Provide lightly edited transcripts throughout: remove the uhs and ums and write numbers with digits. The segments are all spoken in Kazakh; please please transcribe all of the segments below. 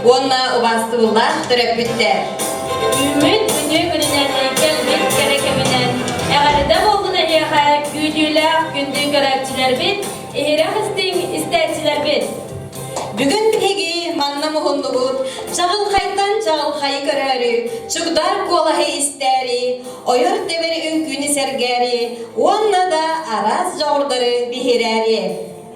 Onna ubastığılar töröpütter. Ümit günü gününden gelmek gerekeminen. Eğeride olduğuna eğer güdüler gündü görevçiler bit, ehirahıstin isterçiler bit. Бүгін пеги манна мұхындығыт, чағыл қайтан чағыл қайы көрәрі, чүгдар қолахы істәрі, ойыр тевері үнкүні сәргәрі, онна да араз жауырдары бихирәрі.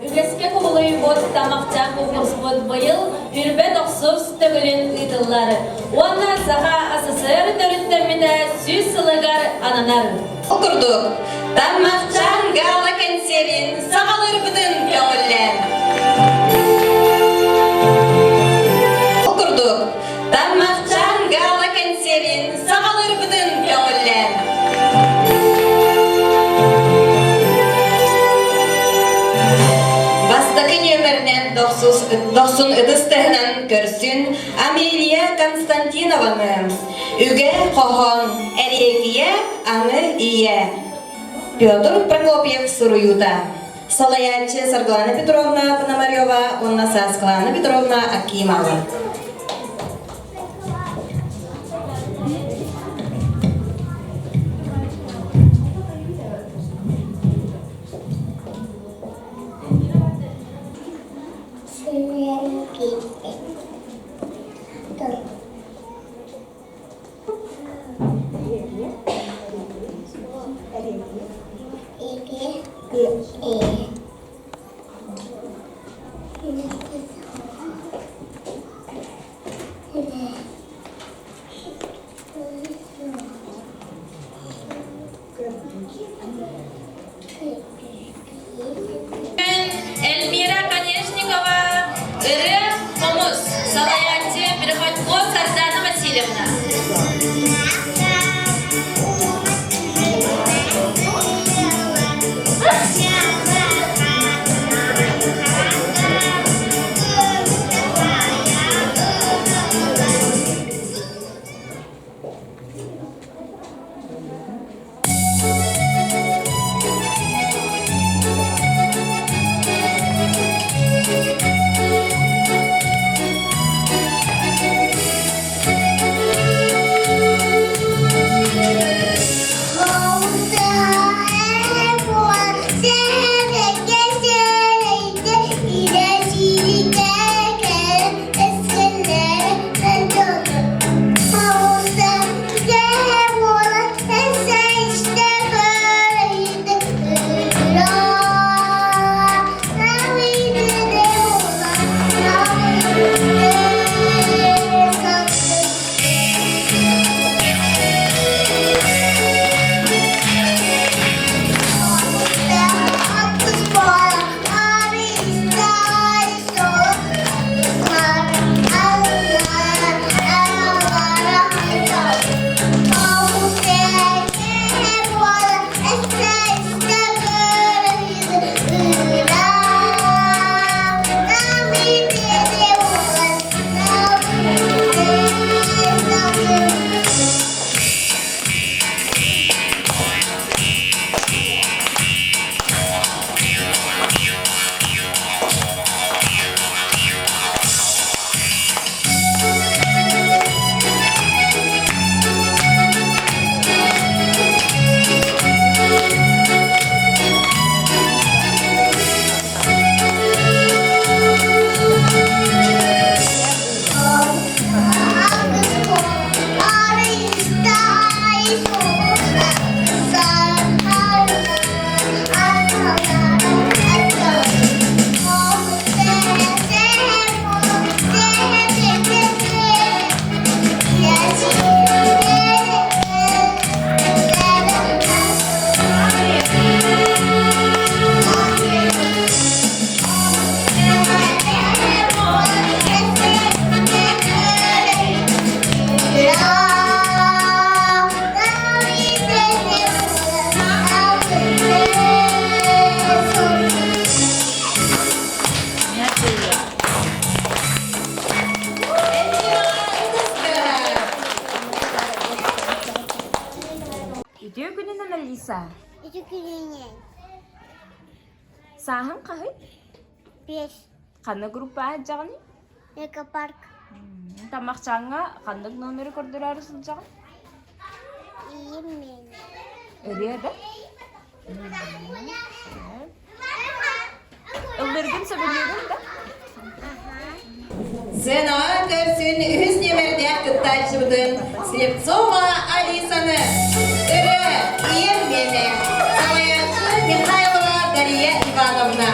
Ügeske kovuluyu bot tamakçan kokus bot bayıl, ürbe doksuz tögülün ıdılları. Ona saha asısır dörüttemine süs sılıgar ananar. Okurduk, tammakçan gala kenserin, sağalır bıdın köngüller. Okurduk, tammakçan gala kenserin, sağalır bıdın köngüller. Бастакы нөмірінен 90 ыдыстығынан көрсін Амелия Константинованы. Үге қохон әрекие аңы ие. Петр Прокопьев Суруюта. Салаячы Сарглана Петровна Пономарева, онна Сасклана Петровна Акимова. Эльмира Конечникова, Иры Комус, Салаянти Приходько Сардана Васильевна. Melissa. Itu kirinya. Sahang kahit? Yes. Kana grupa aja kan? Mereka park. Тамақчаңа қандық номері көрдірәрі сылжағын? Имен. Өреді? Ылдыргын сөбілеген да? Сына көрсін үз немердек тұттайшыбыдың Слепцова Алисаны. Үрі ием мені. Салаятшы Михайлова Дарья Ивановна.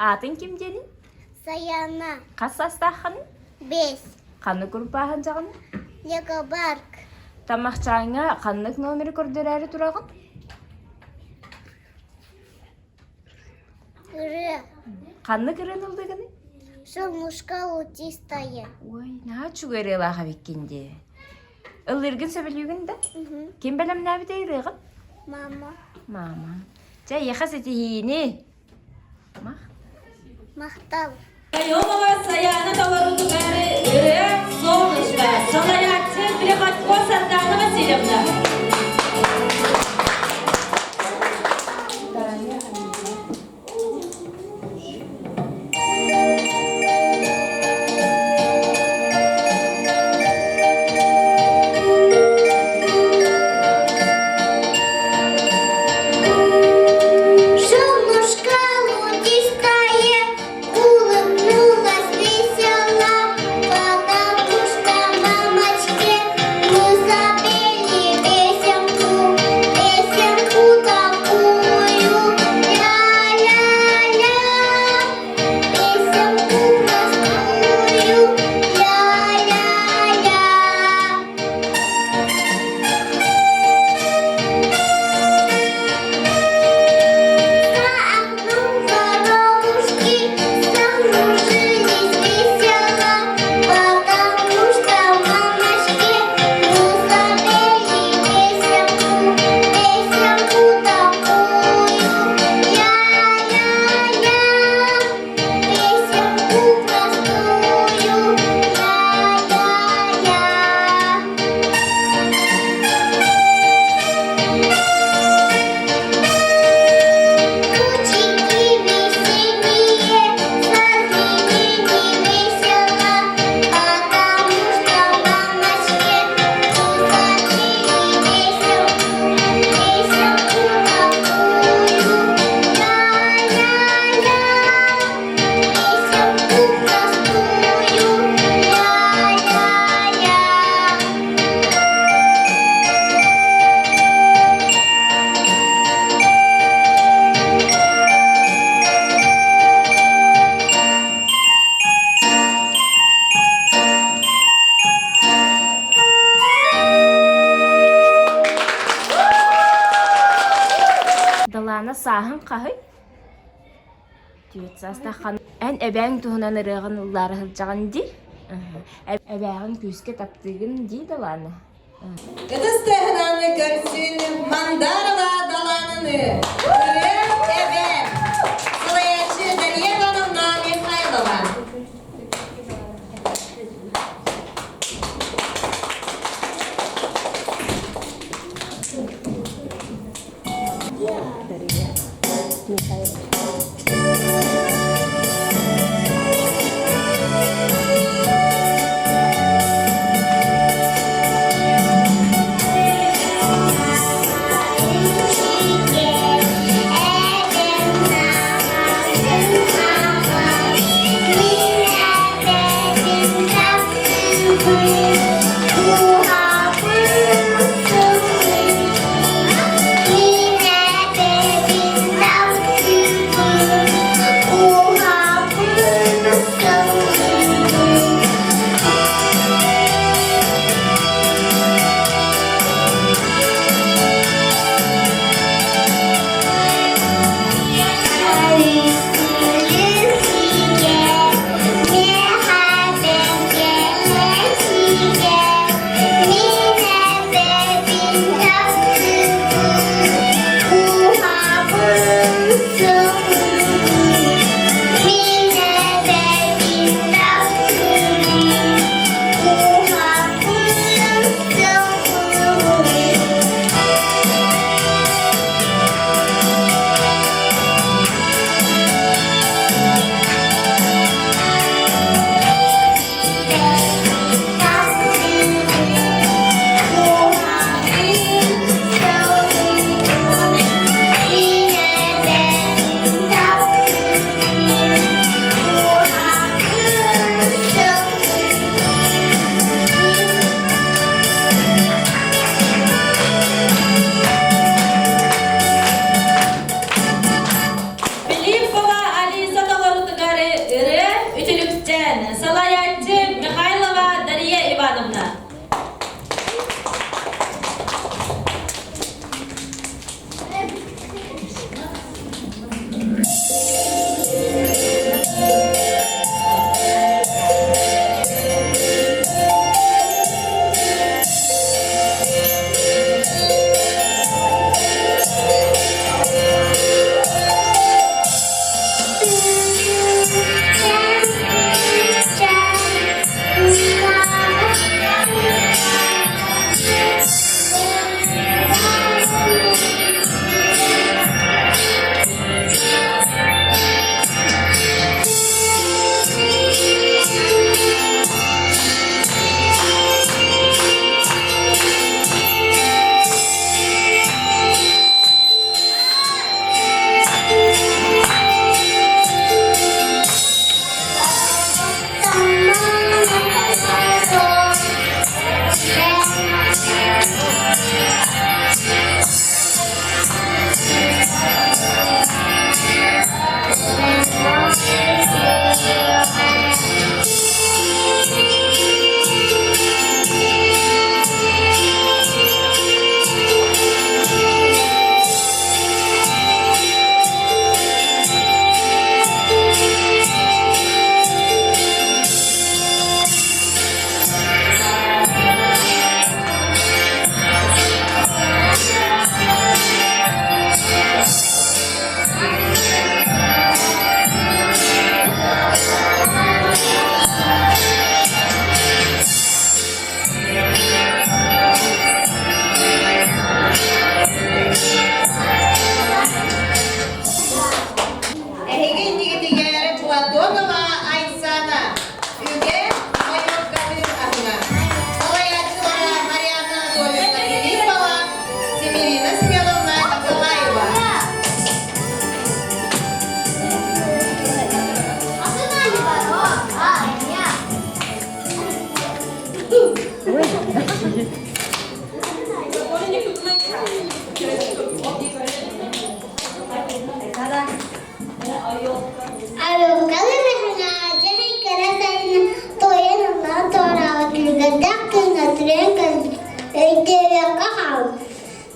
Атын кім денің? Саяна. Қас астақын? 5. Қаны көрпағын жағын? Легобарк. Тамақчаңа қанық номері көрдірәрі тұрағын? Үрі. Қанық үрін ұлдығыны? Шылмушка лутистая. Ой, на чугері лаға беккенде. Ұлыргын сөбілігін да? Кем бәлем нәбі дейріғын? Мама. Мама. Жа, еқас етейіні? Мақтал. Кайомова Саяна Товарудугары, Ирэ, Солнышко, Салаятцы, Приходько, Сантана Васильевна. Потому что мамочке мы забыли Ылана саһын қахый. Түйетсастақан ән әбәң туһунан ырығын ұллары хылжаған ди. Әбәғын күске таптығын дейді ланы. Кытыстыһынаны көрсүн мандарла даланını. Ürem ebem. Sılayaçı Dariye Hanım'la Mikhailova.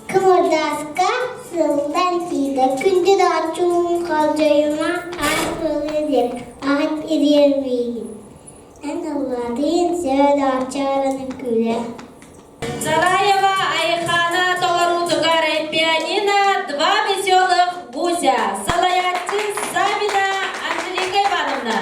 Kemudaska Sultan Tiga. de kunde de açığın kalacağıma ağaç böyledir. Ağaç eriyer beyin. En Allah'ın sevdi açarını güle. Зараева Айхана Толорутугара пианино, два веселых гуся. Салаятин Сабина Анжелика Ивановна.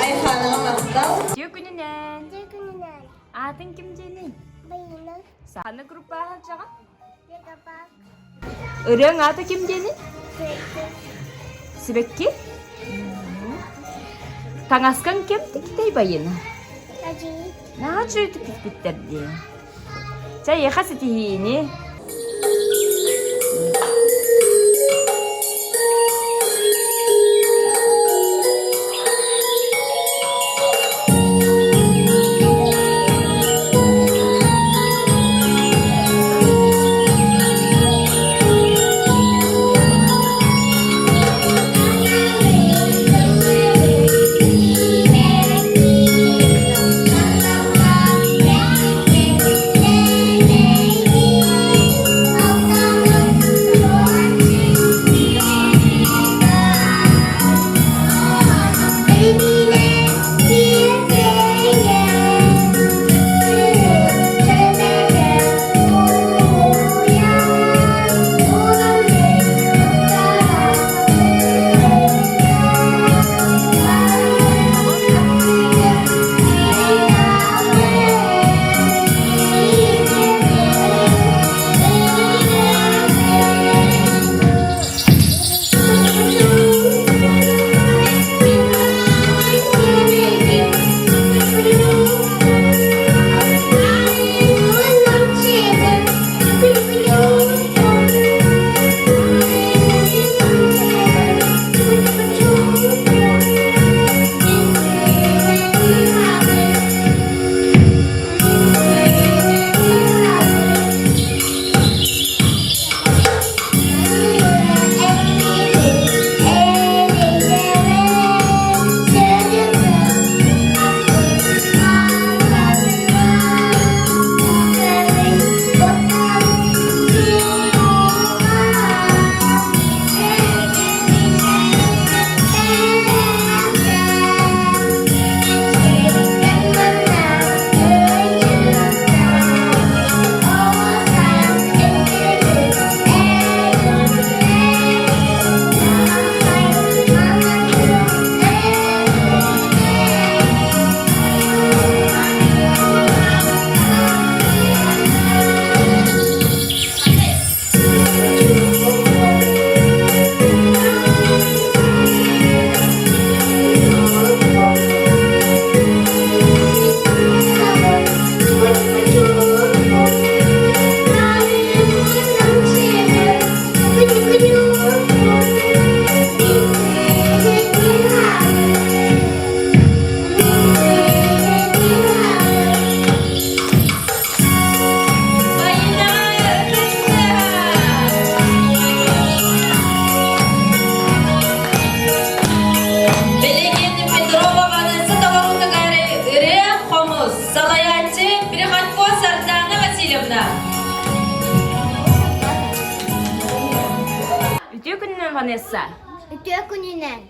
Ayhan'a maqtal. Жөкүнүнен. Tekunlar. Атын ким жени? Bayılır. Саны группаға жаға. Leka bak. Өрөң аты ким жени? Sürekli. Сибекки? Таңаскан кем тектей байына? Acı. Наға чөйтіп біттерді. Чай ехасы тихини. Thank you. Ütüе күнінен Ванесса. Ütüе күнінен.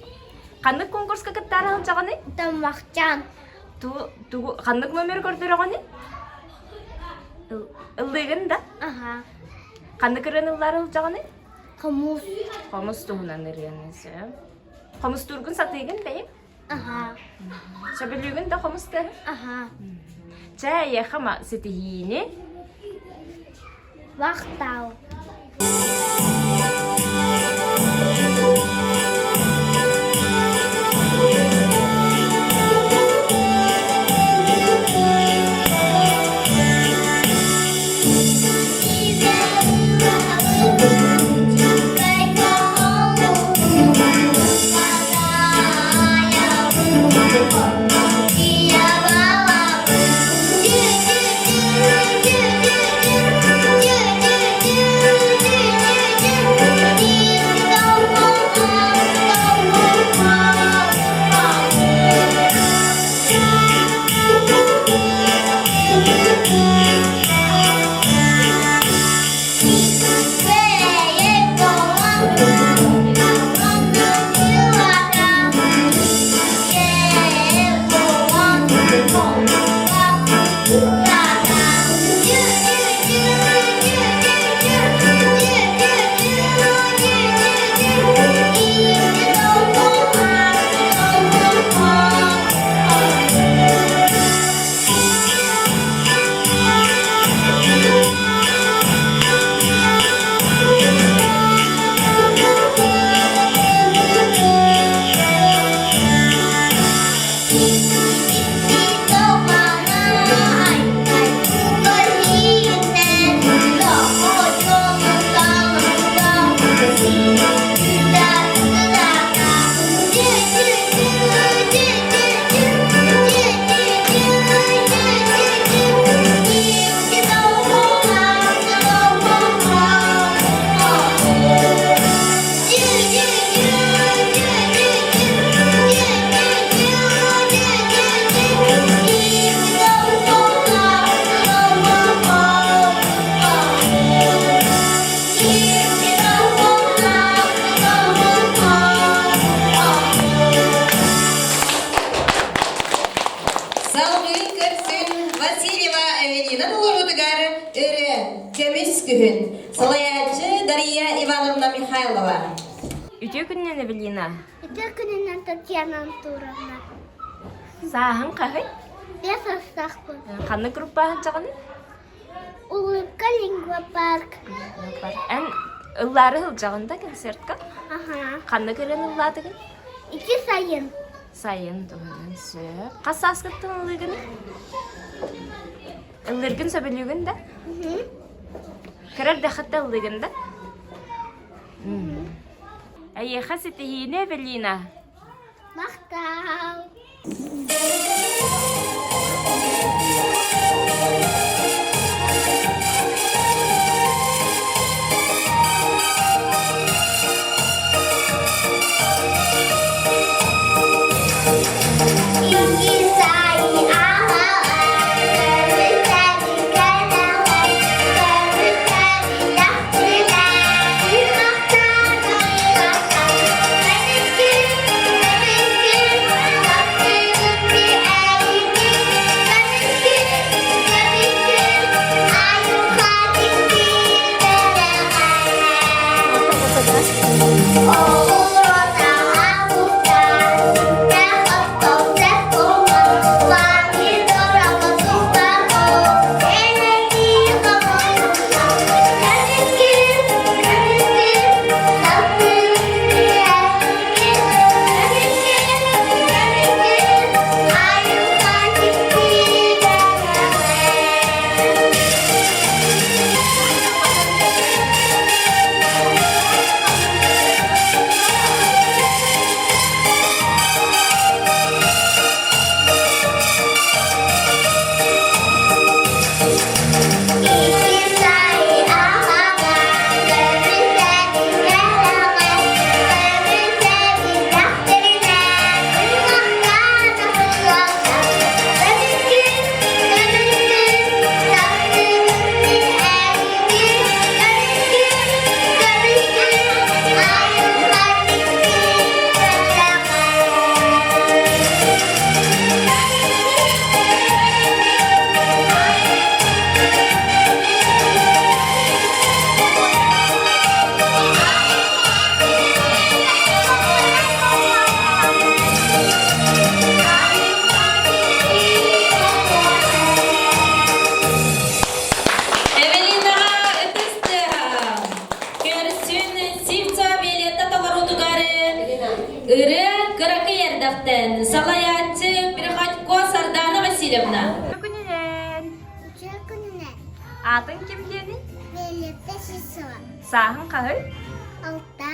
Қандық конкурсқа кіттары алжағаны? Тамақчан. Қандық номер көрдір оғаны? Ыллығын да? Аха. Қандық үрен ыллары алжағаны? Қамус. Қомыс туғынан үренесі. Қомыс тұрғын сатыйгын бәйім? Аха. Шабылығын да қомыс да? Аха. Чай яхама сетихини. Вақтау. Салгын көрсін Васильева Эвелина Долорудыгар үрі көміс күхін. Салаячы Дарья Ивановна Михайлова. Ütüе күнінен Эвелина. Ütüе күнінен Татьяна Антуровна. Сағын қағай? Я состақпын. Қанды группа алжағаны? Улыбка лингва парк. Ән ыллары алжағында концертқа? Аха. Қанды көрен ылладығын? 2 сайын. Сайын туғынан сөп. Қасы асқыттың ылығын? Ылыргын сөбілігін да? Кірер дәқітті ылығын да? Әйеқа сетихіне Эвелина. Мақтау. ыры кыракы ердактен Салаятчы Приходько Сардана Васильевна. Күнінен. Күніне. Атын ким дені? Белепте шисыла. Сағын қағыл? Алта.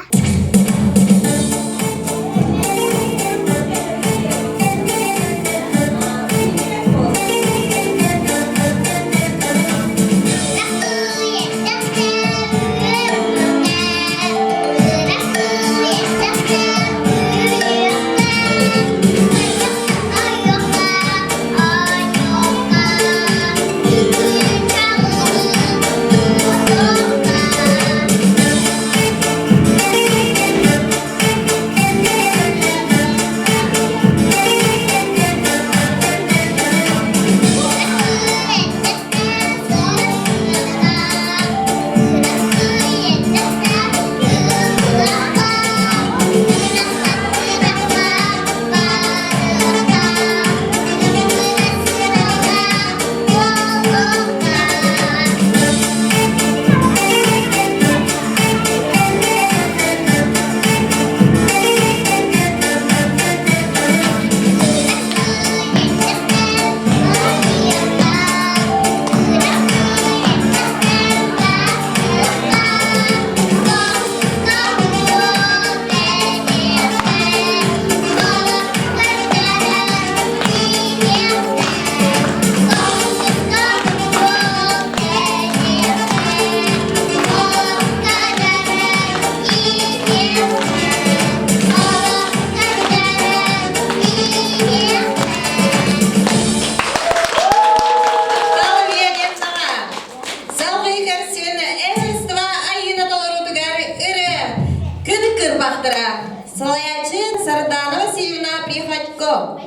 Салаячы Сардана Васильевна Приходько.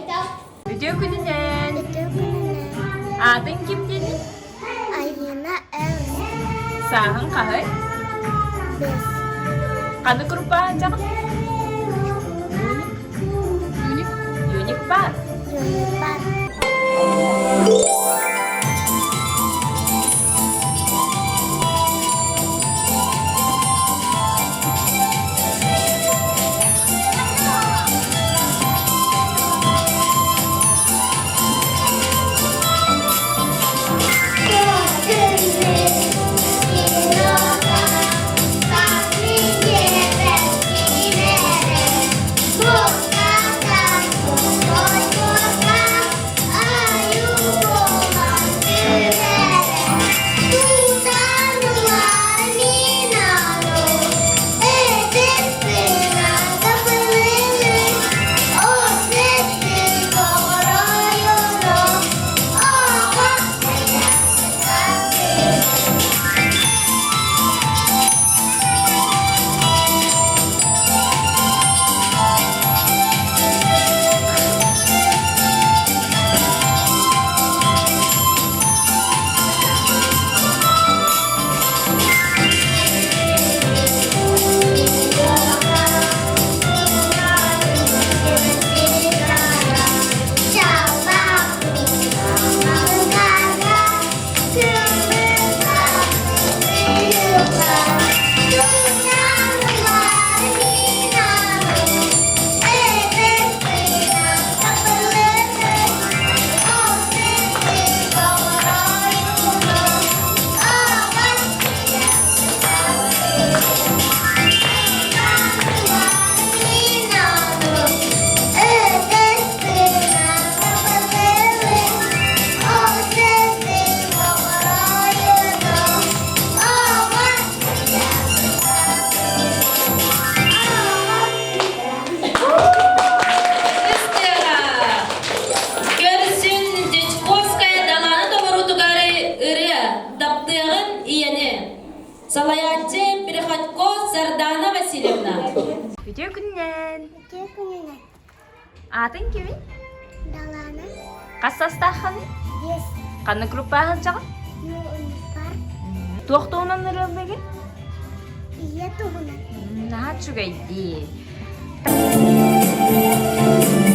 Үтө күнінен. Атын ким дені? Айына әз. Сағын қағыл? Бес. Қаны күрпаға жағын? Юник бар. Юнипар. Салаятчы Приходько Сардана Васильевна. Үтө күнінен. Күніне. Атын кими? Даланы. Қассастақын? Бес. Қаны күрпаға жағын? Юнипар. Тоқтуынан ұрылбеген? Ие туғынан. Наға чүгейді. Thank you.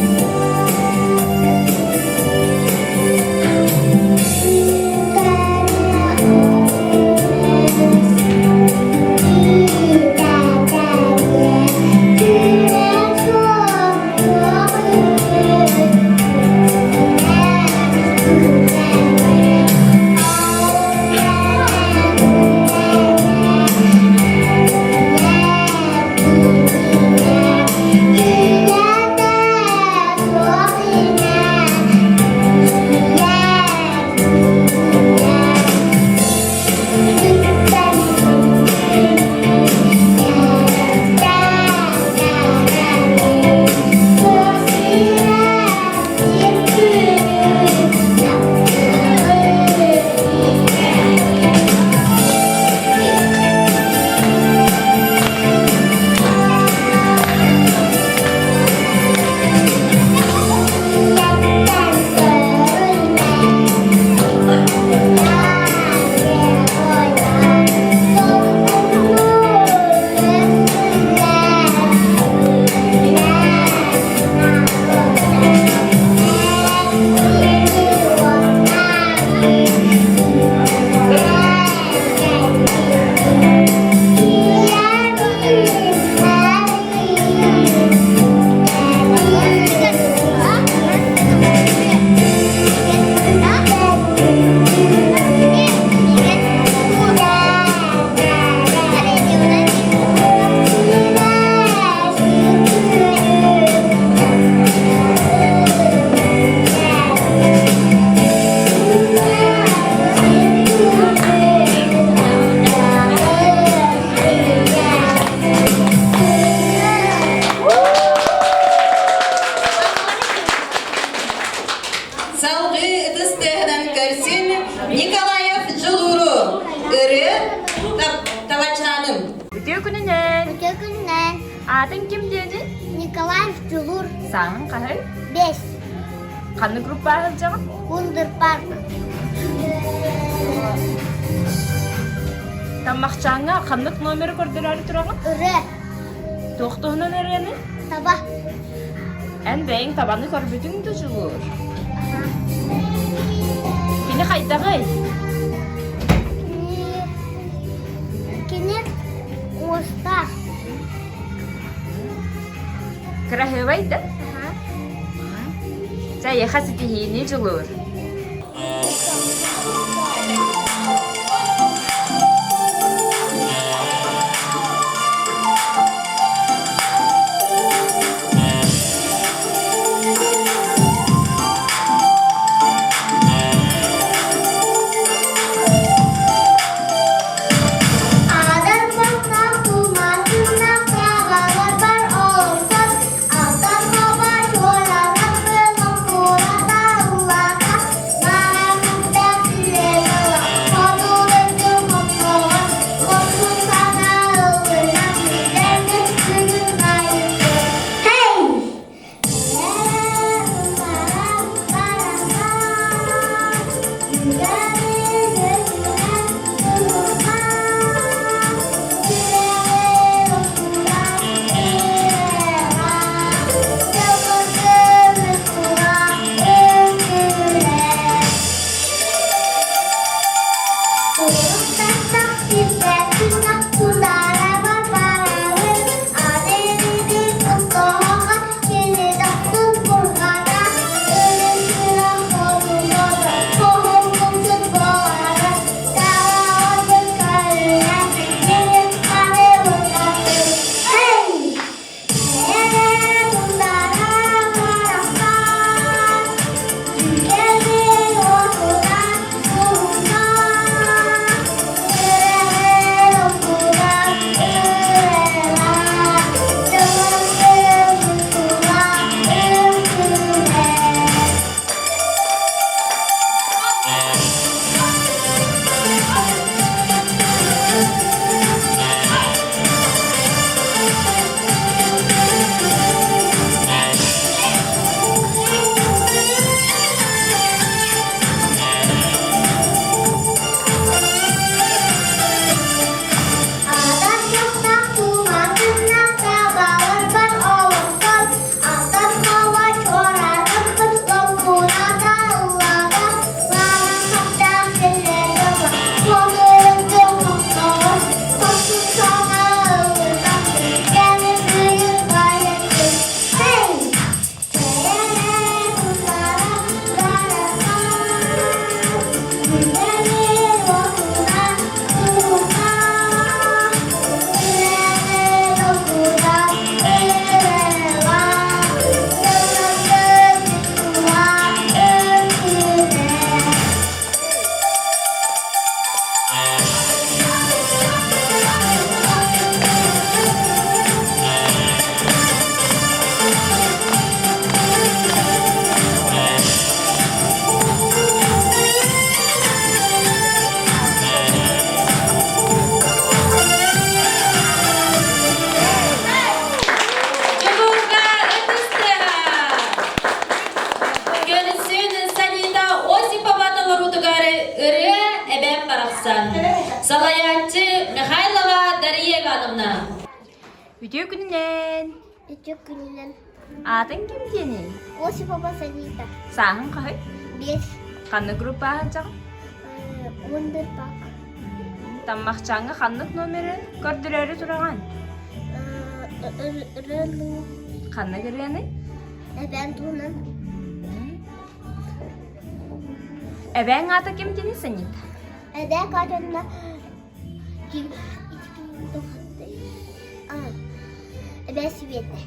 кимдени? Николаев Джулур. Саң кахай? 5. Каны группа алжаган? Вундерпарк. Тамакчаңа кандык номер көрдүрөрү тураган? Үрі. Тоқтуһунан эрени? Таба. Эн бэйин табаны көрбүтүңдү жулур. Кини кайдагай? Кенек оста. Крахевайда? Жай хаситихини жулур. Салаятчы Михайлова Дарья Ивановна. Видео күнінен. Үтік күнінен. Атын кім дені? Осы папа Санита. Сағын қағай? 5. Қанны группа алжақ? Вундерпарк. Таммақчаңы қаннық номері көрдірері тұраған? Үрі. Қанны кіргені? Әбән туынан. Әбәң аты кім дені Санита? Әдә қатында Әбә Света.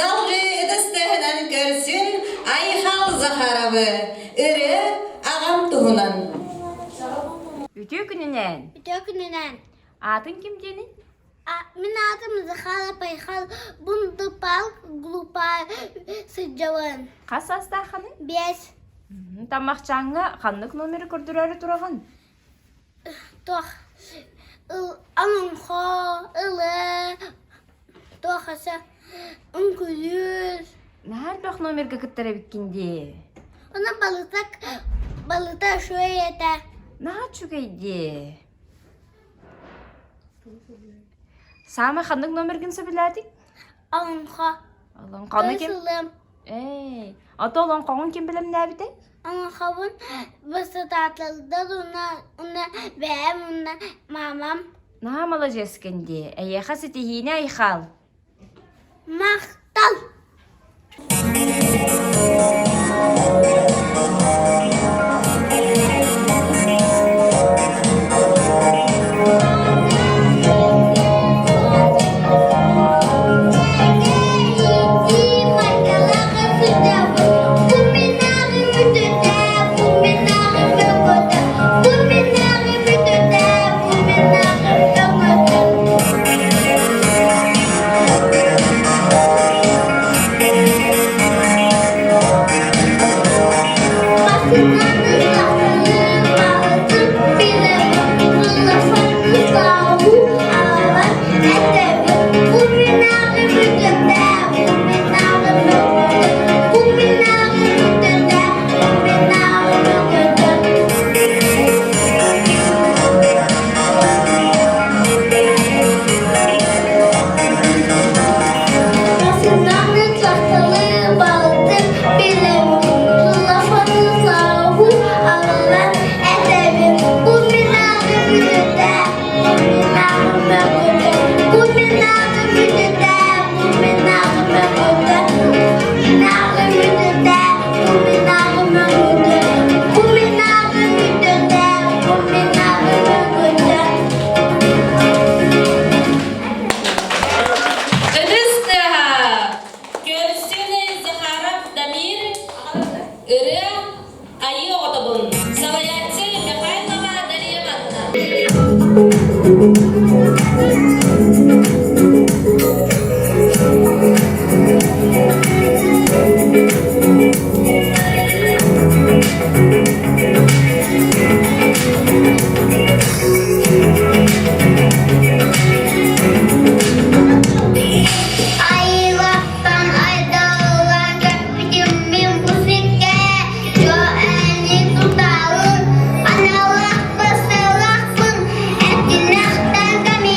Salgı edestehinen görsün Ayhal Zaharov'ı. Ürü ağam tuhunan. Ütü gününen. Dökününen. Atın kim senin? Min adım Zahara Payhal. Bundu pal glupa sıcavan. Kas astaxanın? 5. Тамақчаңга қандық номері көрдірәрі тұраған? Toch. Anın ho. Ilı. Tohasa. Unkülüz. Нәр бақ номерге кіттірі біткенде? Ona balıta şöyle de. Наға чүгейде? Сама қандық номерген сөбіләдік? Anın ho. Алан қаны кем? Isılım. Аты olan қоғын кем білім нәбіде? Anın havun bası tatlıda ona beğen ona mamam. Наға мала жескенде? Әйеқа сетихіне айхал. Mahtal. Analak basalak pun etinaktan kami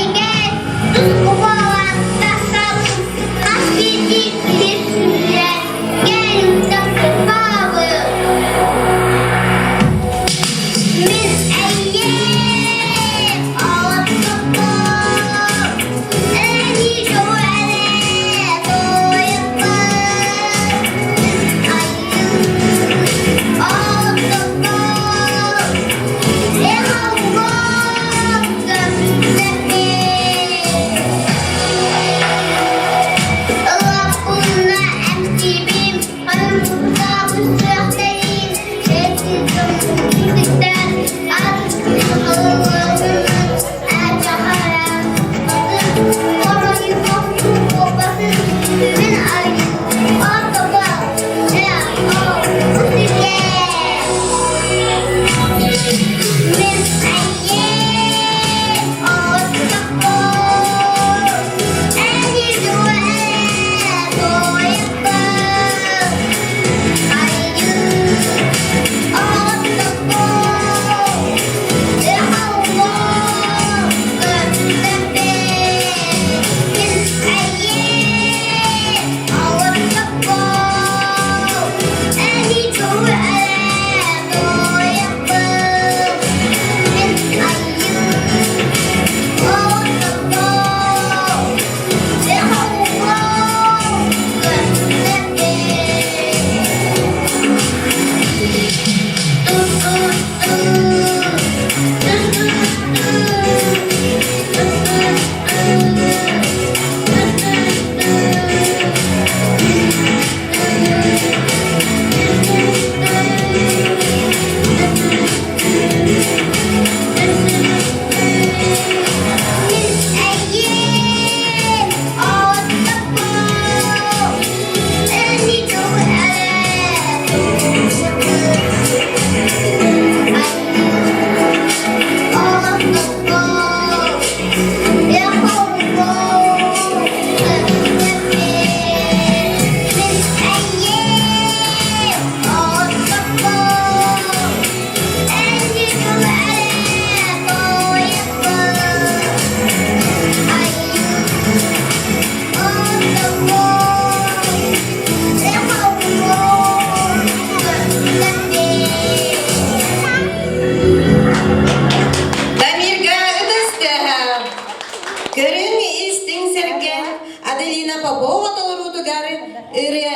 ыры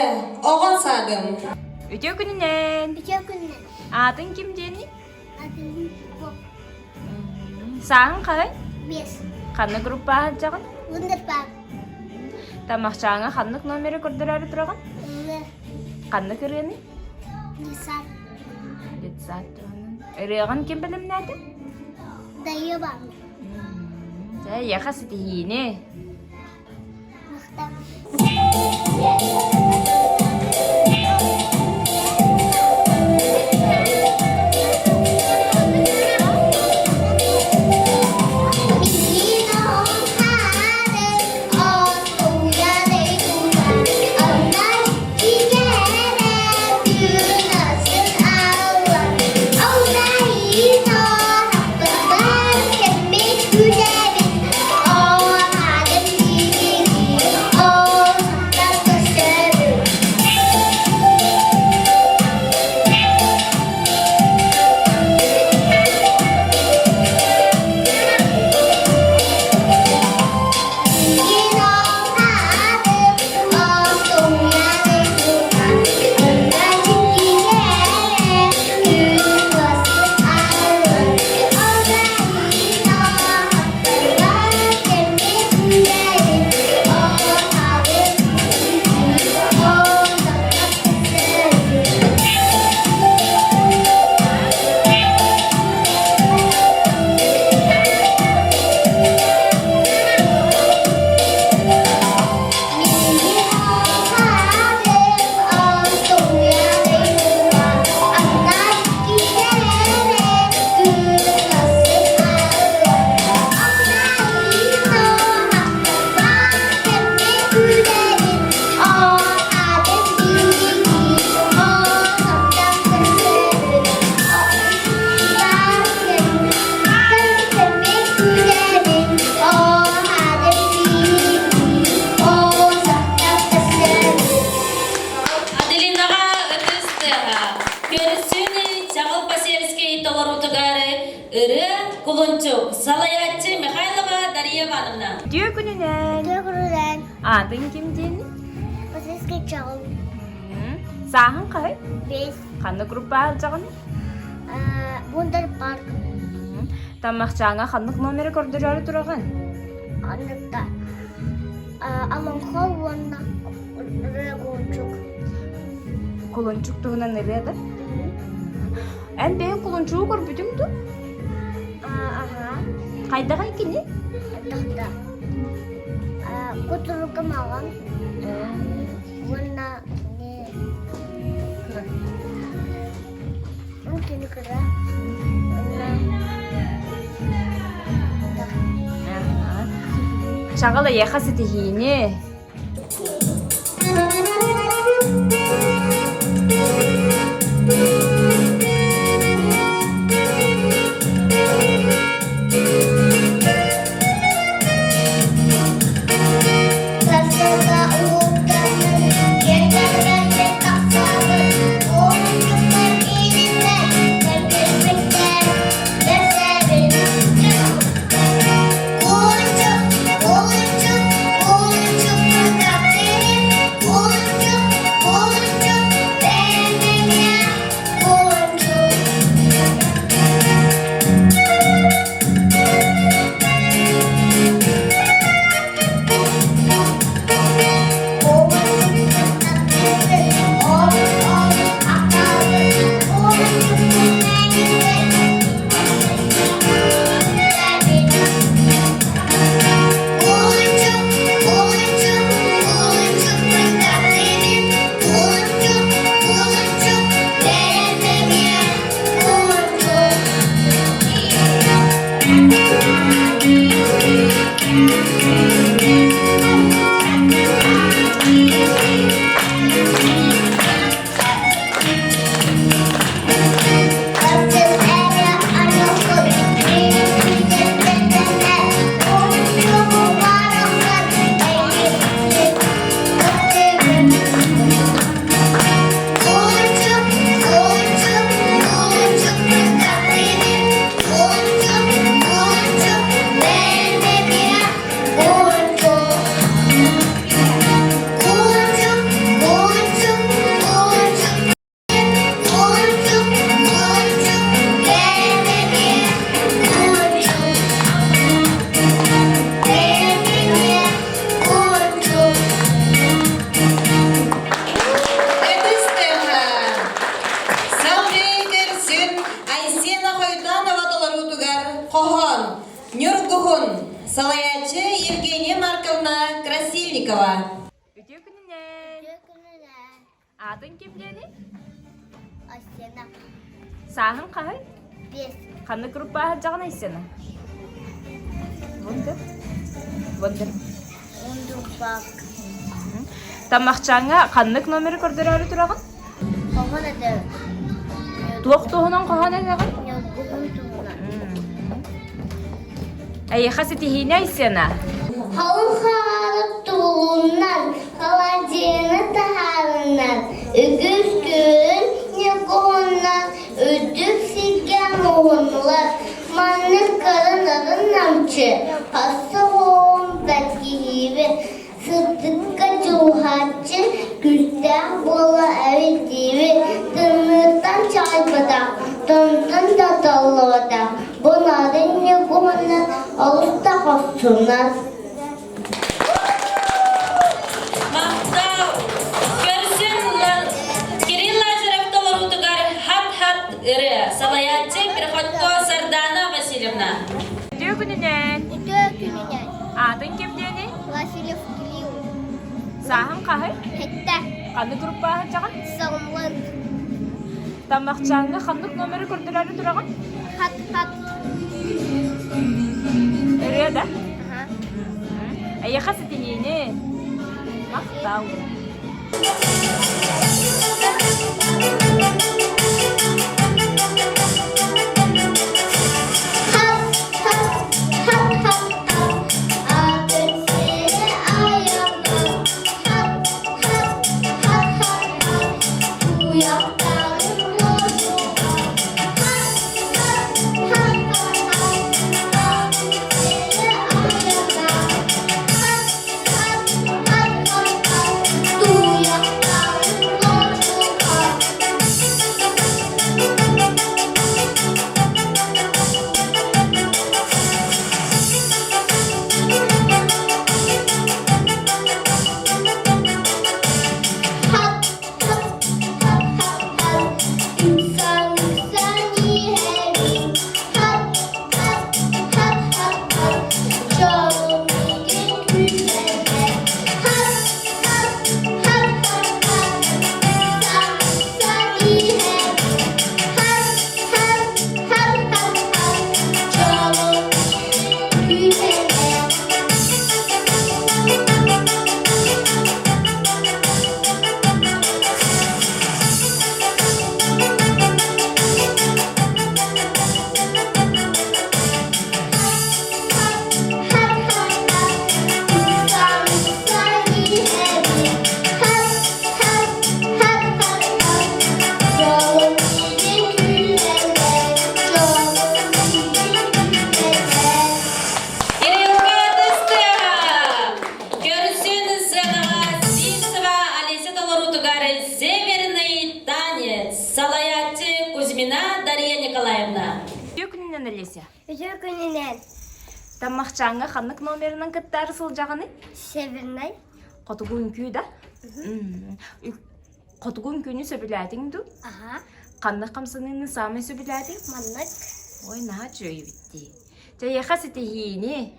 оғал садым. Өтө күнінен. Üçe günler. Атын ким дені? Adım bu. Сағын қай? Biz. Қанны группа жағын? Wunderbar. Тамақшаңа қаннық номері көрдір әрі тұрған? Ve Қанны кіргені? Nisan. Детсат тұрғанын. Үріған кем білім нәді? Dayı var. Яқасы дейіне. Muhtar. Adelinaga ötüstüha. Körüsünü Çağıl Pasievskiy Tolorutugары ыры Кулунчук Салаятчы Михайлова Дарья Ивановна. Өтө күнінен. Dökürülen. Атын ким дені? Pasievskiy Çağıl. Сағын қай? Biz. Қанны группа жағын? Wunderbar. Тамақшаңа қаннық номері көрдір әрі тұрған? Anlıkta. Alonso Wanda. Regonçuk. Kulunçuk tuğunan nereye da? En beyin kulunçuğu görmedin mi? Aha. Kayda kaykini? Tahta. Kutulu kemalan. Wanda. Mungkin kira. Şağıla yakası dihini. Kulunçuk, kulunçuk, kulunçuk. Гухун, Салаячы Евгения Марковна Красильникова. Өтө күнүнен. Атын ким дени? Асена. Сахын қағай? Бес. Қанды группаға жағын айсена? Вондыр. Вондыр. Ондурбак. Тамақчаңа қандық номері көрдір әрі тұрағын? Қоған әді. Туақтығынан қаған әдіғын? Бүгін туғынан. Әйеқа сетихіне айсена? Халын қағарып туғынан, қаладені тағарынан, үгіз көрін не қоғынан, өдік сеген оғынлар, манның қарынарын намчы, қасы оғын бәткейбі, сыртыққа жоғатчы, күлтәк бола әветейбі, тыңыртан чайбыда, тымтын да таллыда, бұнарын не қоғынан, алыста қосынар. Мақтау! Көрсін Кирилл Лазарев Толорутугар хат-хат ірі. Салаятчы Приходько Сардана Васильевна. Өтө күнүнен. Үтө күнінен, Атын ким дени? Василев Кирилл, Сахын қағай? Хетта, Қанды группаға жағын? Сағымлын, Тамақчаңа қандық номері көрдір әрі тұрағын? Хат-хат. Өрі да? Әйеқа сетихіне? Мақтау. Салаятчы Кузьмина Дарья Николаевна. Өтө күнүнен Олеся. Үтө күнінен, Тамақчаңа қандық номерінің кіттары сыл жағыны? Севернай, Қотығын күй да? Қотығын күйні сөбіләтің ду? Аха, Қандық қамсыныңны самай сөбіләтің? Маннык, Ой, наға жөй бітті. Жайеқа сетихіне?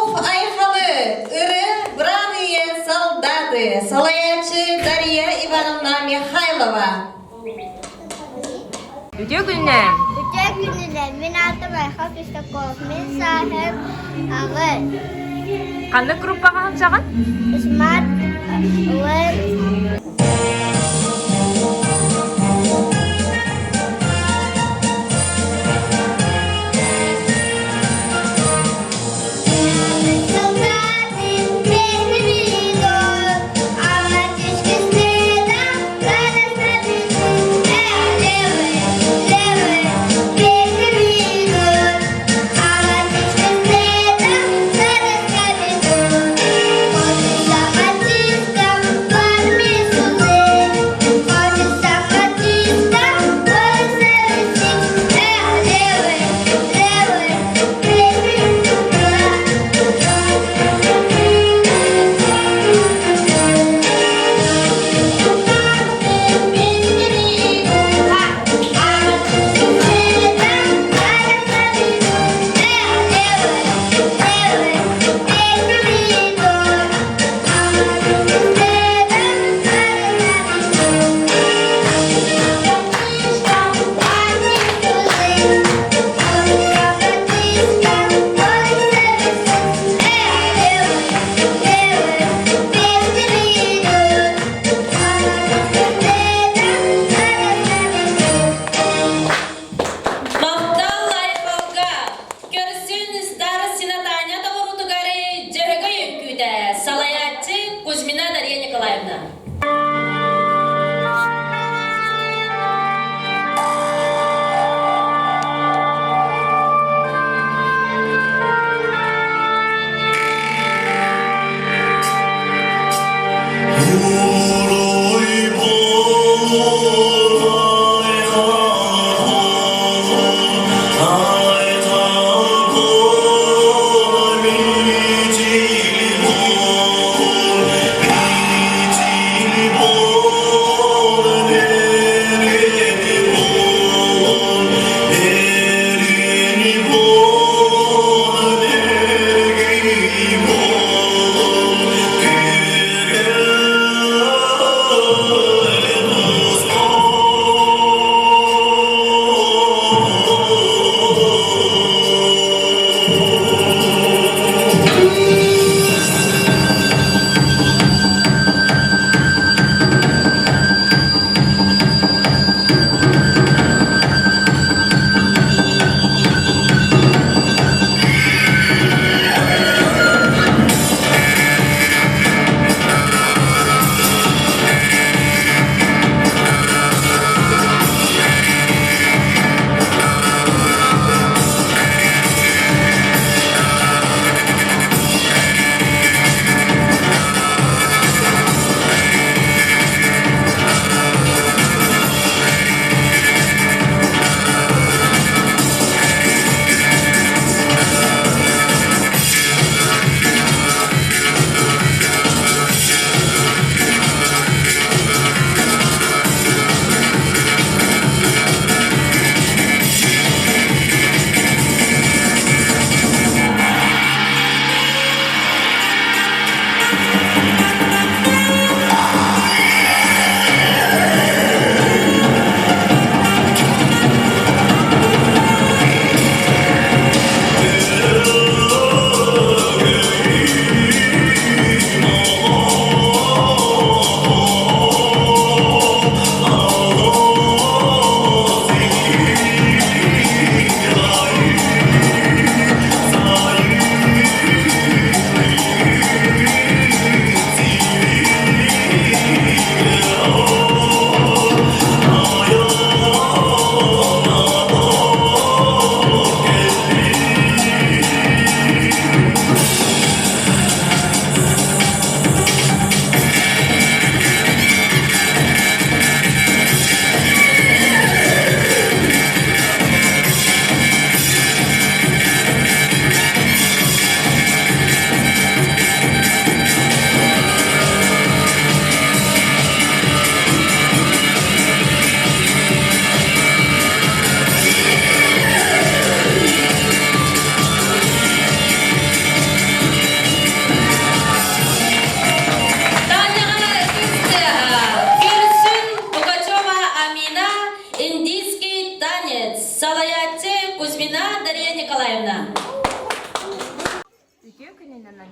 Орлов Айхалы, Иры бравые солдаты, Салаячы Дарья Ивановна Михайлова. Өте күннен. Bütün günler ben altı bayka Kristakov, ben sahip ağır. Қандай группаға қаншаған? Smart ağır.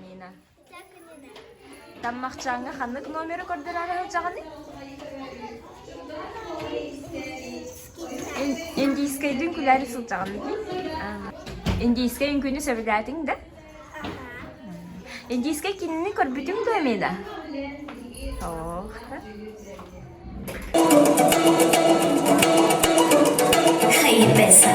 Амина. Таммахчаңа ханнык номері көрдірәрі жағаны? Индийскайдың күләрі сыл жағаны. Индийскай үңкүні сөбіләтің да? Индийскай кинini көрбүтүм да Амина? Hey, पैसा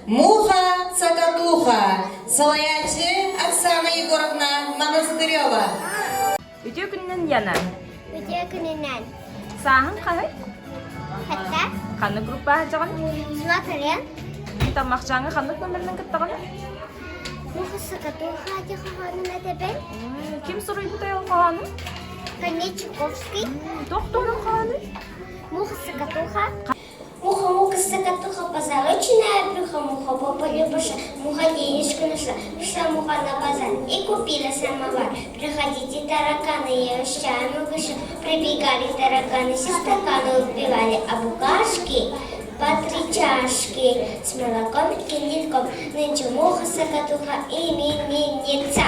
Муха Цакатуха, Салаячы Оксана Егоровна Монастырева. Үтө күннен яна. Өте күнінен. Саһын қағай? Хәтта Қаны группа жағаны? смотрен. Таммахчаңа ханнык номерінен кіттіғаны? Мухасы катуха дихаханын әдебен. Ким сұрый бұтай ол қағаны? Конечковский. Тоқтоғын қағаны? Мухасы катуха. Муха катуха позолоченная, брюха муха полюбаша, муха денежку нашла, пришла муха на базар и купила самовар. Приходите, тараканы, я ущаю выше, прибегали тараканы, все стаканы убивали, а букашки по 3 чашки с молоком и киндиком. Нынче муха сокатуха именинница.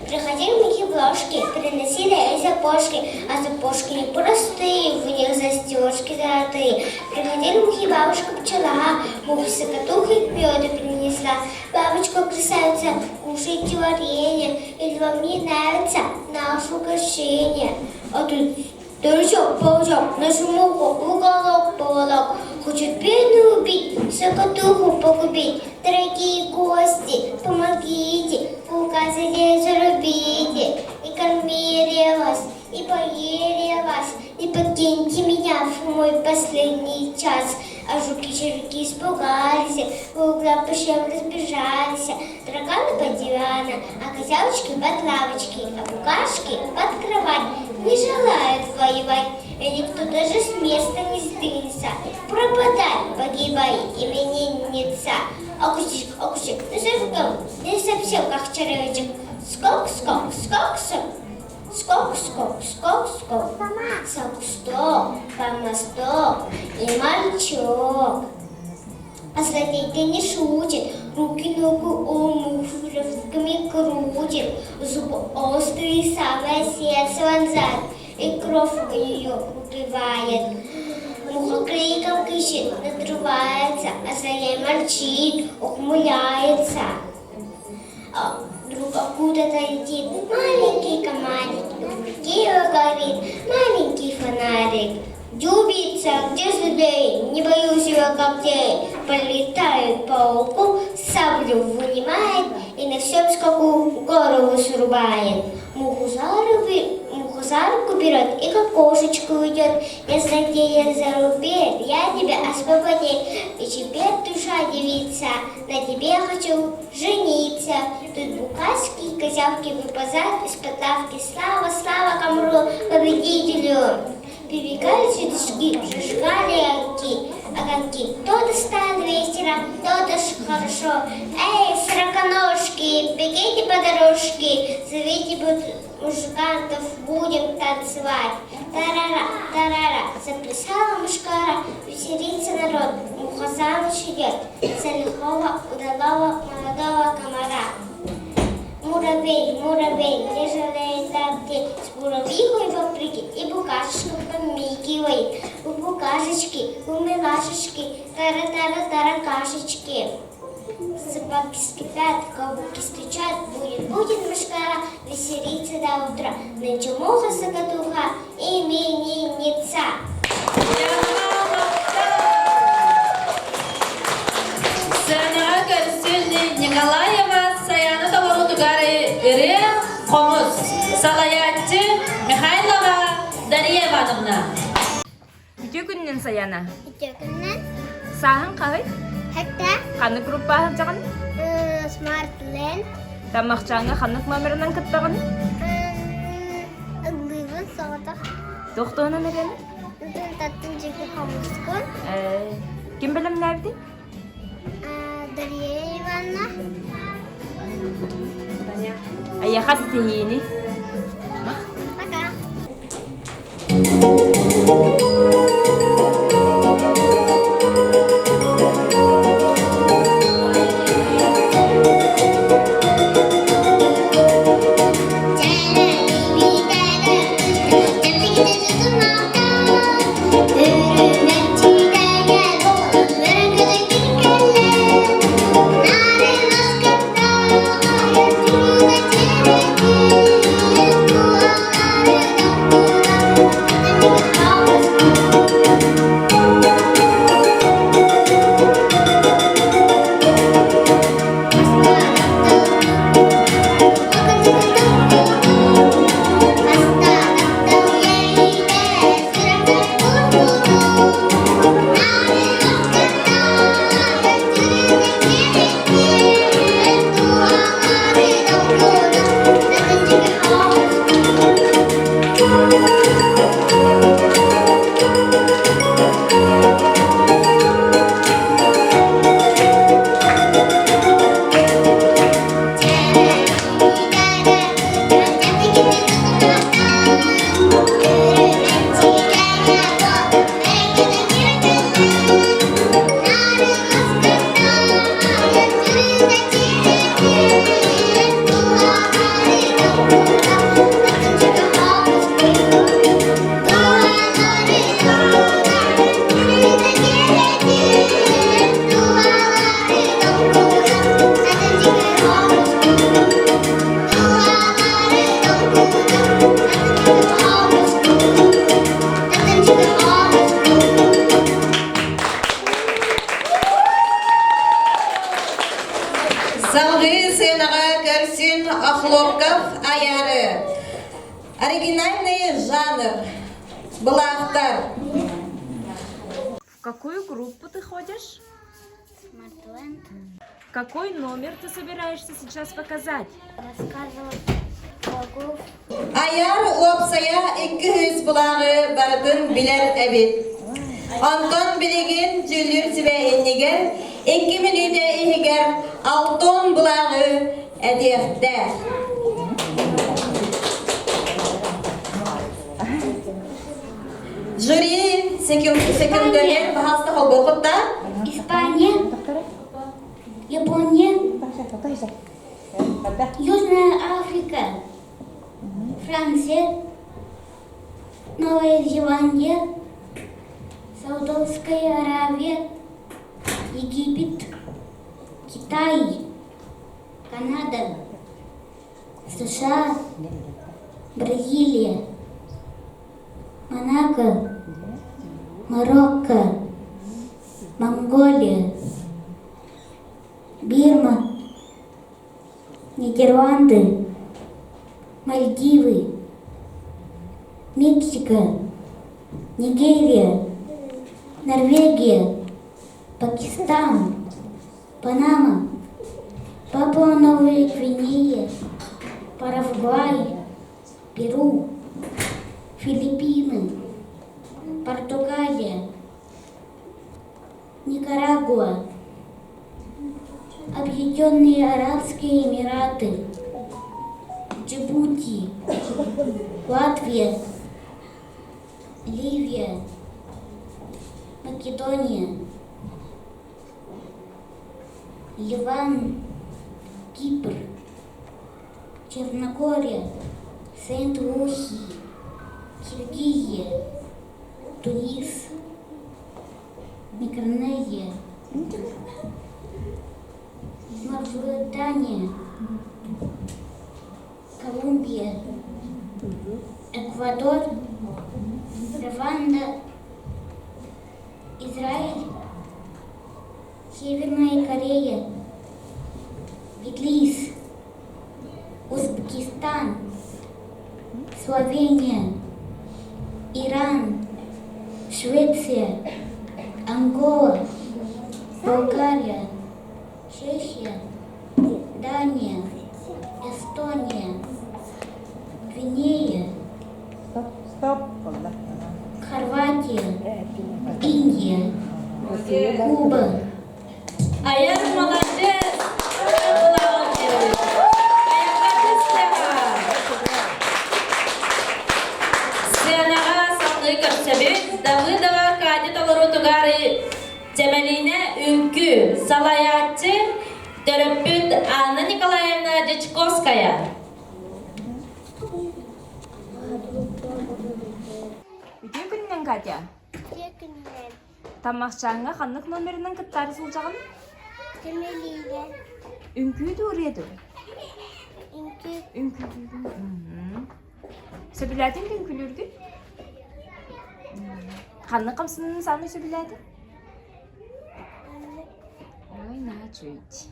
Приходили мухи в ложки, приносили запошки, а запошки не простые, в них застежки золотые. Приходили мухи бабушка пчела, муха сокатуха меда принесла. Бабочка красавица, кушайте варенье, или вам не нравится наше угощение. А тут дурачок, паучок, нашу муху в уголок поволок. Хочет бедную убить, сокатуху погубить. Дорогие гости, помогите, указали зарубите. И кормили вас, и поели вас, и покиньте меня в мой последний час. А жуки-червяки испугались, в углах по щам разбежались. Тараканы под диваном, а козявочки под лавочки, а букашки под кровать. Не желают воевать, и никто даже с места не сдвинется. Пропадай, погибай, именинница. Акусик, ты совсем, не совсем как червячок. Скок, скок. Скок, скок. Сок, по мосту и мальчок. А злодей-то не шутит, руки-ногу омушками крутит, зубы острые, самое сердце вонзает, и кровь ее убивает. тыкалкой надрывается, а за ней морчит, ухмыляется. А вдруг откуда-то летит маленький комарик, и в руке его горит маленький фонарик. Где убийца, где злодей, не боюсь его когтей. Полетает по углу, саблю вынимает и на всем скаку голову срубает. Муху за руку берет и как кошечку уйдет. Если где я зарубил, я тебя освободил. И теперь, душа девица, на тебе хочу жениться. Тут букашки, козявки выпадают из-под лавки. Слава, слава комру, победителю! Прибегали цветочки, зажигали огоньки. То-то станет весело, то-то ж хорошо. Эй, сороконожки, бегите по дорожке, зовите музыкантов, будем танцевать. Тарара, тарара, заплясала мушкара, веселится народ, муха замуж идет, за лихого, удалого, молодого комара. Муравей, муравей, не жалеет дождей, с муравьихой попрыгай и букашечку помигивает. У букашечки, у милашечки, тара-тара-таракашечки. Собаки скипят, кабуки стучат, будет мушкара, веселиться до утра. Нынче муха закатуха, именинница. Сцена көрсін Николаева Саяны Табору Тугары Ире Хомус Салаятчы Михайлова Дарья Ивановна. Үтө күннен Саяна. Итекінен, Саһын қағай? хәтта Қаны группаһын жағын? смартлен, Тамақчаңа қанық номерынан кыттағын? ыглывын соғытық, Тоқтуынан әрені? таттын жекі хамыскон, Кім білім нәбді? Дарья Ивановна, Аяқас тейіні. пока. Залгы сценаға көрсін Охлопков аяры. Оригинальный жанр. Былақтар. В какую группу ты ходишь? Смартлен, Какой номер ты собираешься сейчас показать? рассказывать Богов, Аяр опсая 200 бұлағы бардын білер әбет. Антон білеген түлір тібәйіннеген 2 минуты егер алтон бұлағы әдефті. Жюри секундерен бағасты қолбоқытта. Испания, Япония, Южная Африка, Франция, Новая Зеландия, Саудовская Аравия, Египет, Китай, Канада, США, Бразилия, Монако, Марокко, Монголия, Бирма, Нидерланды, Мальдивы, Мексика, Нигерия, Норвегия, Пакистан, Панама, Папуа-Новая Гвинея, Парагвай, Перу, Филиппины, Португалия, Никарагуа, Объединенные Арабские Эмираты, Джибути, Латвия, Ливия, Македония, Ливан, Кипр, Черногория, Сент-Луси, Киргизия, Тунис, Микронезия, Мавритания, Колумбия, Эквадор, Рванда, Израиль, Северная Корея, Белиз, Узбекистан, Словения, Иран, Швеция, Ангола, Болгария, Чехия, Дания, Эстония, Гвинея, Хорватия, Индия, Куба. Аяр молодец! Аплодируем. Аяққа Сценаға салды көрсөбүт Давыдова кадет олору тугары Джемалина Үнкү Салаятчы Төрөппүт Анна Николаевна Дечковская. Үтө күннен Катя. Тамақшаңа қанық номерінің кыттары сұлжағын? Темелия, Үнкүй дұреді. Инки, Үнкүй дұреді. Сөбіләтін күнкілерді? Қанық қымсының саны сөбіләді? Ой, на чүйді.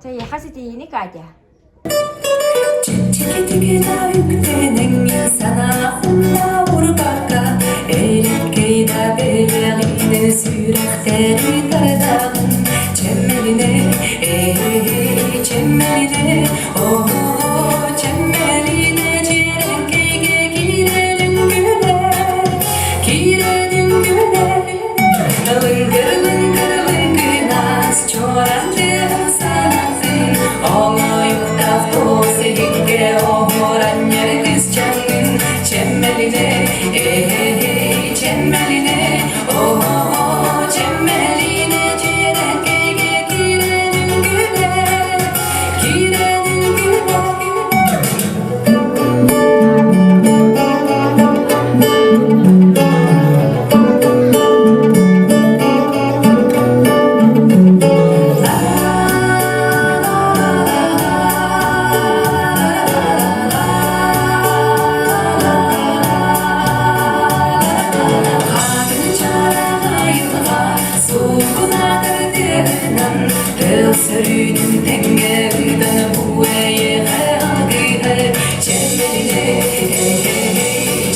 Тәйі қасетейіні Катя. Çekidikine yüklenen insana Hunda vurgaka Elikeyda belirine Sürekleri taradağın Çemmeline Çemmeline Oh çemmeline Cerenkeyge girelim güne Girelim güne Lıngır lıngır lıngır Naz çoğrandı sanatı Onu yukta Sevgili oğranlar kız canın çemmeline çemmeline çemmeline cerenkeye girelim güne girelim güne Sürünün engelden bu eye halgı Cemmeline,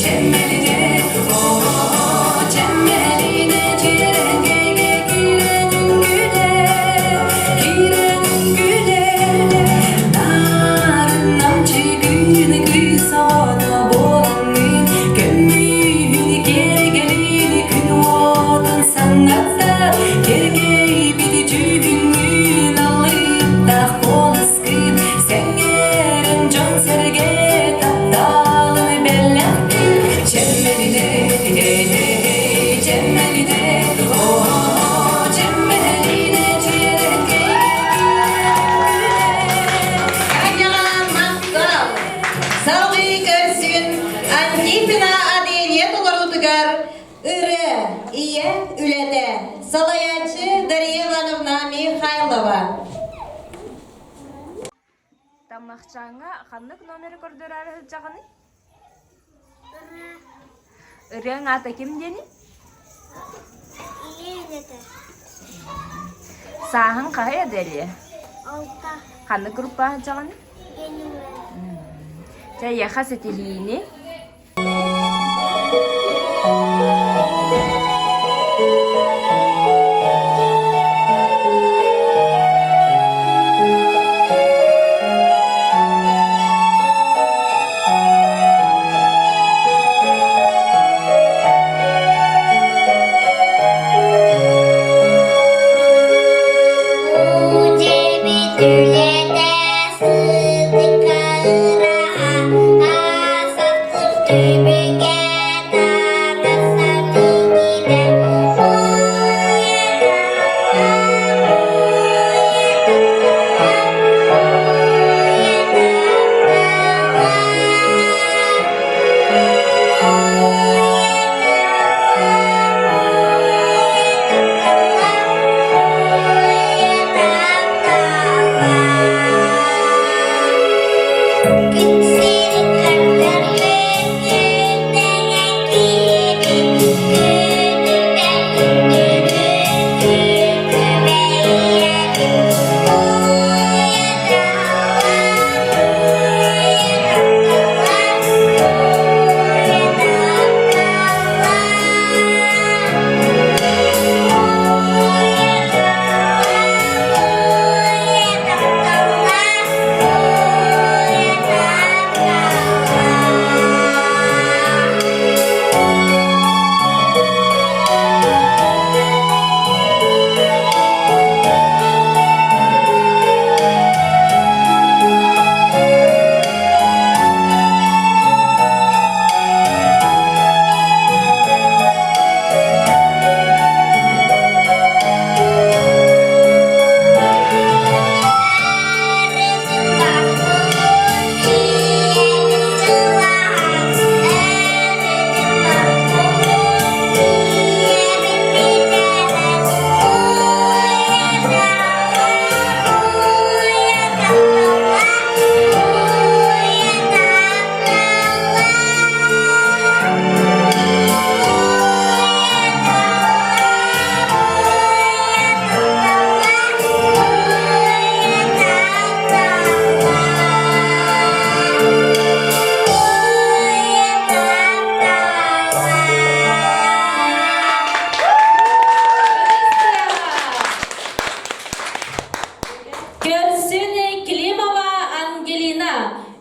cemmeline Oh cemmeline Cerengeye girelim güle Narından çıkın kısa da bolanın Gönlünü geri gelin gün oldun sanatsa Gergeyi bir cühün Oh ülede. Salayatçı Darya Ивановна Михайлова. Тамақчаңа ханнык номері көрдөрәрі жағаны? Үрен аты кім дені? Еледі. Сағын қағай әдәлі? Алта. Ханнык группа жағаны? Генумен. Жа яха сетелейіне? Көрсүн Климова Ангелина,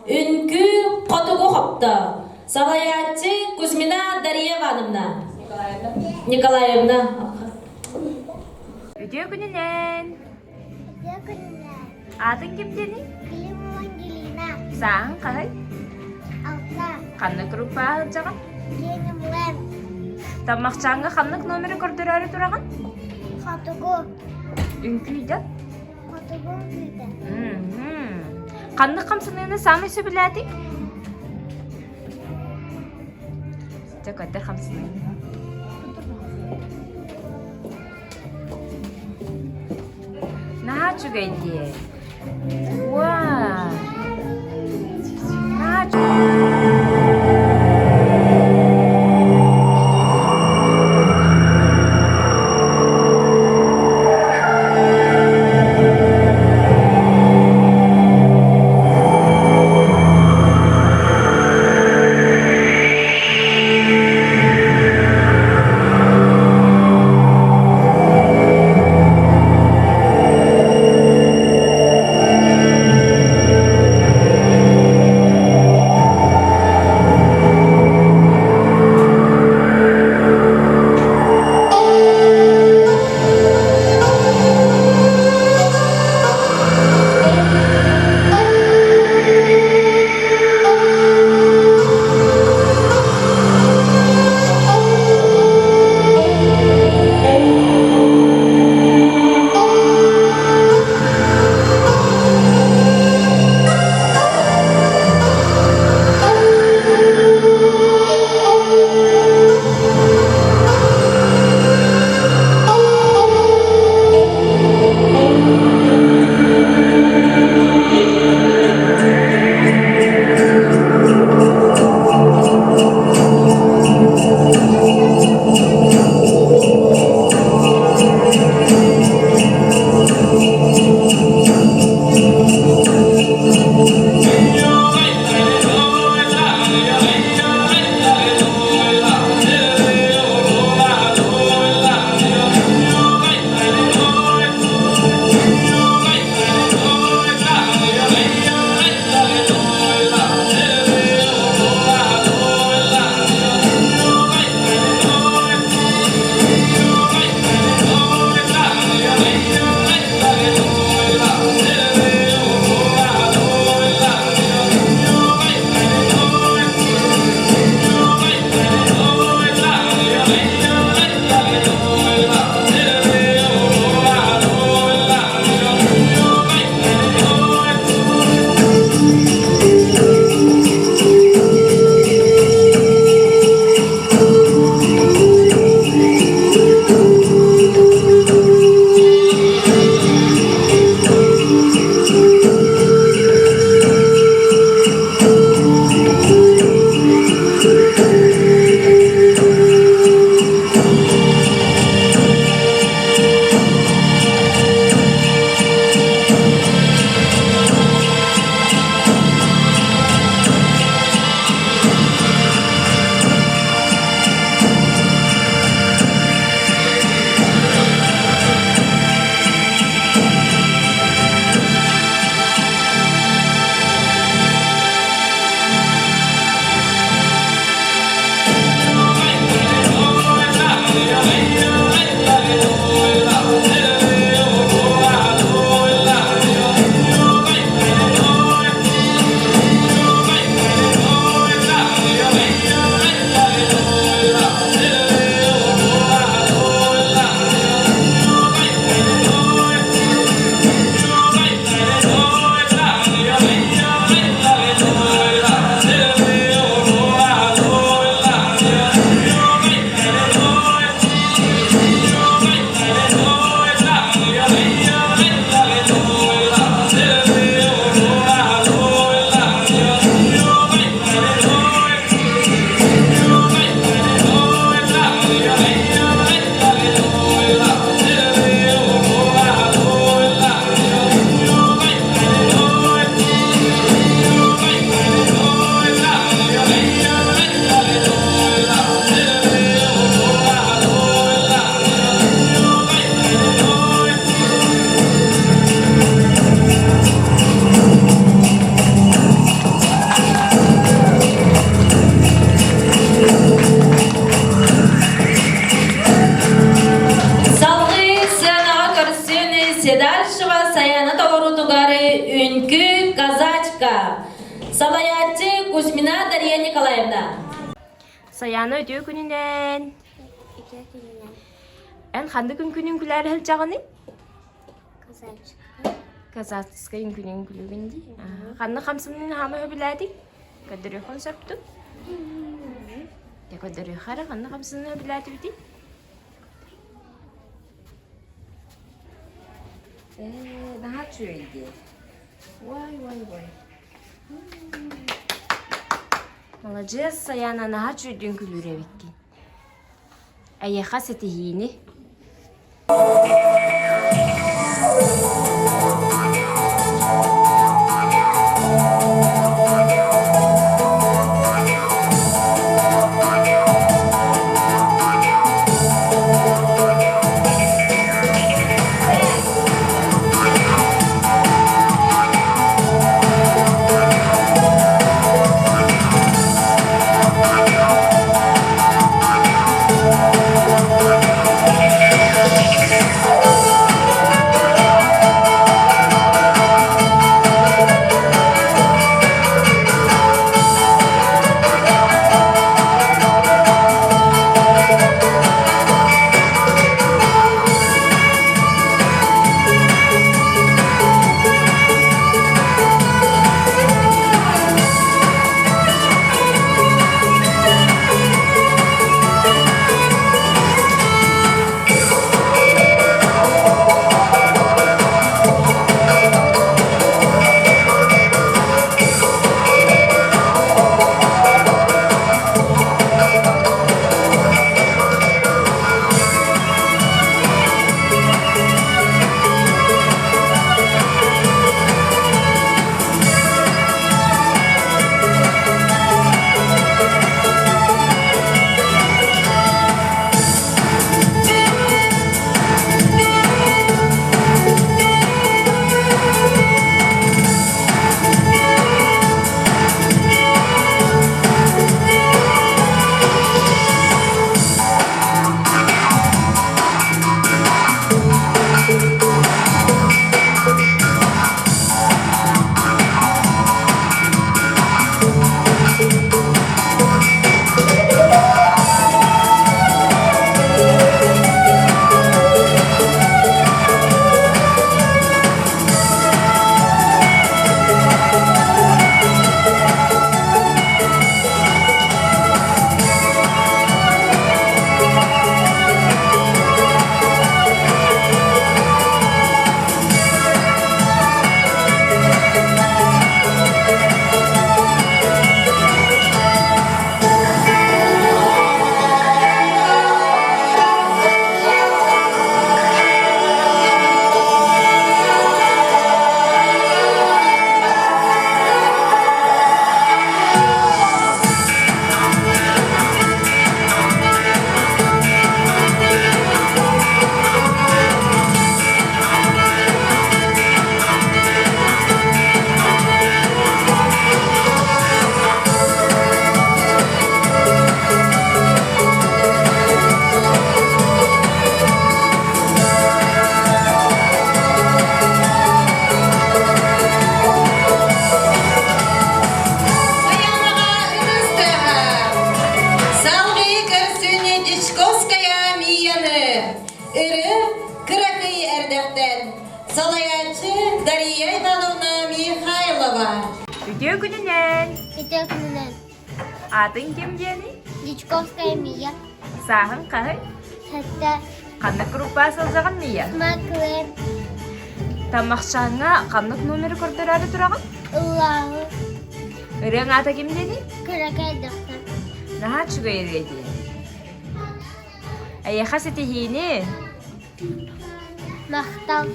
Үнкү Котугу Хопта, Салаятчы Кузьмина Дарья Ивановна. Николаевна. Үдө күнінен. Атын кім дені? Климова Ангелина. Сағын қағай? Алта. Ханнык группа жағын? Генумен. Тамақчаңа ханнык номері көрдөрәрі тұраған? Котугу. Үнкүйді? Котугу күйді. Ханнык қамсынығыны самый сөбіләді? Жақ өттір қамсынығыны. Наға чүгейді? Вау! Наға чүгейді? Маршева Саяна Толорутугары Үнкү Казачка. Салаятчы Кузьмина Дарья Николаевна. Саяна өтө күнүнен. Эн ханды күн күләр хэл жагыны? Казацкай күнүн күлүгүнди. Ханны хамсымның хамы хөбүләдик. Кадыры концепту. Я кадыры хара ханны хамсымның хөбүләди бити. Наха чуйди. Вай. Молодец, Саяна, наха чуйдин күлүрэ биккен. Аяха сетихини. Салаятчы Дарья Ивановна Михайлова. Өтө күнүнен. Петеркинен. Атын кем дени? Дичковская Мия. Сахын кахы? Хатта Каннык группа сылжаган Мия. Маклер. Тамакчаңа каннык номер көрдөрөрү тураган? Уллахы. Өрөң ата кем дени? Кыракай доктор. Наха чуга ереди. Аяха сетихини. Мактал.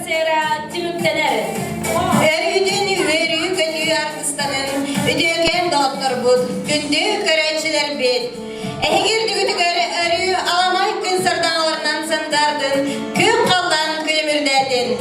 sera tümüktener. Örüdün örü kötü artistanın, ödüken doktor bud, gündü köreyçiler bit. Ehir dügüdügör örü alamay gün sırdanlarından sındardın, küm kaldan külümürdedin.